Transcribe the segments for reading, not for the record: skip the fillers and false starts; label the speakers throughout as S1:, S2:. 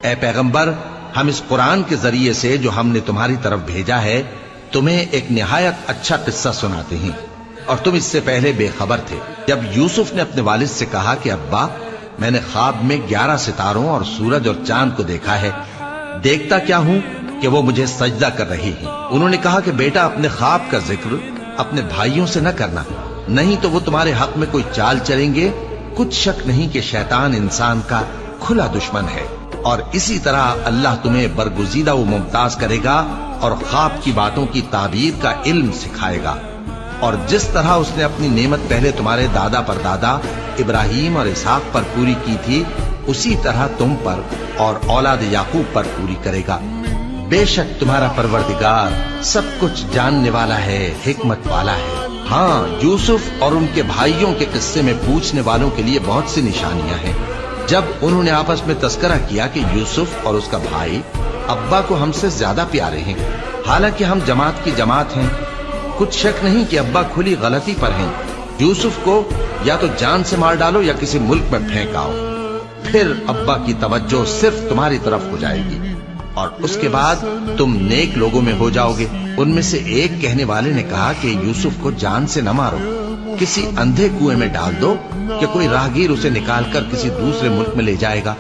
S1: اے پیغمبر، ہم اس قرآن کے ذریعے سے جو ہم نے تمہاری طرف بھیجا ہے تمہیں ایک نہایت اچھا قصہ سناتے ہیں، اور تم اس سے پہلے بے خبر تھے۔ جب یوسف نے اپنے والد سے کہا کہ ابا، میں نے خواب میں 11 ستاروں اور سورج اور چاند کو دیکھا ہے، دیکھتا کیا ہوں کہ وہ مجھے سجدہ کر رہی ہیں۔ انہوں نے کہا کہ بیٹا، اپنے خواب کا ذکر اپنے بھائیوں سے نہ کرنا، نہیں تو وہ تمہارے حق میں کوئی چال چلیں گے۔ کچھ شک نہیں کہ شیطان انسان کا کھلا دشمن ہے، اور اسی طرح اللہ تمہیں برگزیدہ و ممتاز کرے گا اور خواب کی باتوں کی تعبیر کا علم سکھائے گا، اور جس طرح اس نے اپنی نعمت پہلے تمہارے دادا پر دادا ابراہیم اور اسحاق پر پوری کی تھی، اسی طرح تم پر اور اولاد یعقوب پر پوری کرے گا۔ بے شک تمہارا پروردگار سب کچھ جاننے والا ہے، حکمت والا ہے۔ ہاں، یوسف اور ان کے بھائیوں کے قصے میں پوچھنے والوں کے لیے بہت سی نشانیاں ہیں۔ جب انہوں نے آپس میں تذکرہ کیا کہ یوسف اور اس کا بھائی ابا کو ہم سے زیادہ پیارے ہیں، حالانکہ ہم جماعت کی جماعت ہیں، کچھ شک نہیں کہ ابا کھلی غلطی پر ہیں۔ یوسف کو یا تو جان سے مار ڈالو یا کسی ملک میں پھینک آؤ، پھر ابا کی توجہ صرف تمہاری طرف ہو جائے گی، اور اس کے بعد تم نیک لوگوں میں ہو جاؤ گے۔ ان میں سے ایک کہنے والے نے کہا کہ یوسف کو جان سے نہ مارو، کسی اندھے کنویں میں ڈال دو کہ کوئی راہگیر اسے نکال کر کسی دوسرے ملک میں لے جائے گا۔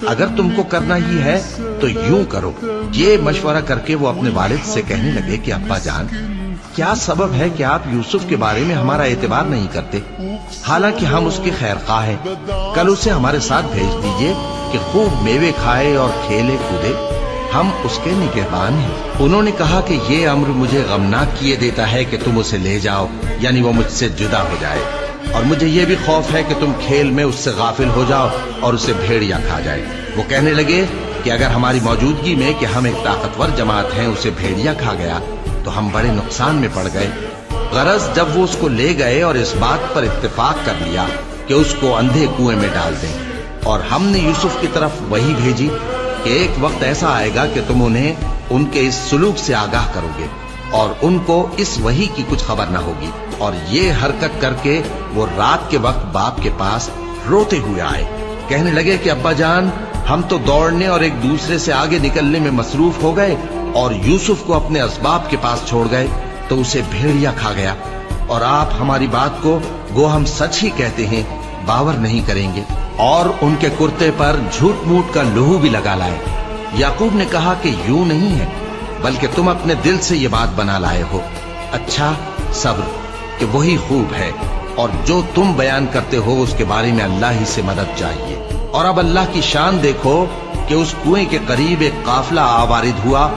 S1: اگر تم کو کرنا ہی ہے تو یوں کرو۔ یہ مشورہ کر کے وہ اپنے والد سے کہنے لگے کہ ابا جان، کیا سبب ہے کہ آپ یوسف کے بارے میں ہمارا اعتبار نہیں کرتے؟ حالانکہ ہم اس کے خیر خواہ ہیں، کل اسے ہمارے ساتھ بھیج دیجئے کہ خوب میوے کھائے اور کھیلے کودے، ہم اس کے نگہبان ہیں۔ انہوں نے کہا کہ یہ امر مجھے غمناک کیے دیتا ہے کہ تم اسے لے جاؤ، یعنی وہ مجھ سے جدا ہو جائے، اور مجھے یہ بھی خوف ہے کہ تم کھیل میں اس سے غافل ہو جاؤ اور اسے بھیڑیا کھا جائے۔ وہ کہنے لگے کہ اگر ہماری موجودگی میں کہ ہم ایک طاقتور جماعت ہیں اسے بھیڑیا کھا گیا تو ہم بڑے نقصان میں پڑ گئے۔ غرض جب وہ اس کو لے گئے اور اس بات پر اتفاق کر لیا کہ اس کو اندھے کنویں میں ڈال دیں، اور ہم نے یوسف کی طرف وحی بھیجی کہ ایک وقت ایسا آئے گا کہ تم انہیں ان کے اس سلوک سے آگاہ کرو گے، اور ان کو اس وحی کی کچھ خبر نہ ہوگی۔ اور یہ حرکت کر کے وہ رات کے وقت باپ کے پاس روتے ہوئے آئے، کہنے لگے کہ ابا جان، ہم تو دوڑنے اور ایک دوسرے سے آگے نکلنے میں مصروف ہو گئے اور یوسف کو اپنے اسباب کے پاس چھوڑ گئے تو اسے بھیڑیا کھا گیا، اور آپ ہماری بات کو گو ہم سچ ہی کہتے ہیں باور نہیں کریں گے، اور ان کے کرتے پر جھوٹ موٹ کا لہو بھی لگا لائے۔ یعقوب نے کہا کہ یوں نہیں ہے، بلکہ تم اپنے دل سے یہ بات بنا لائے ہو۔ اچھا، صبر کہ وہی خوب ہے، اور جو تم بیان کرتے ہو اس کے بارے میں اللہ ہی سے مدد چاہیے۔ اور اب اللہ کی شان دیکھو کہ اس کنویں کے قریب ایک قافلہ آوارد ہوا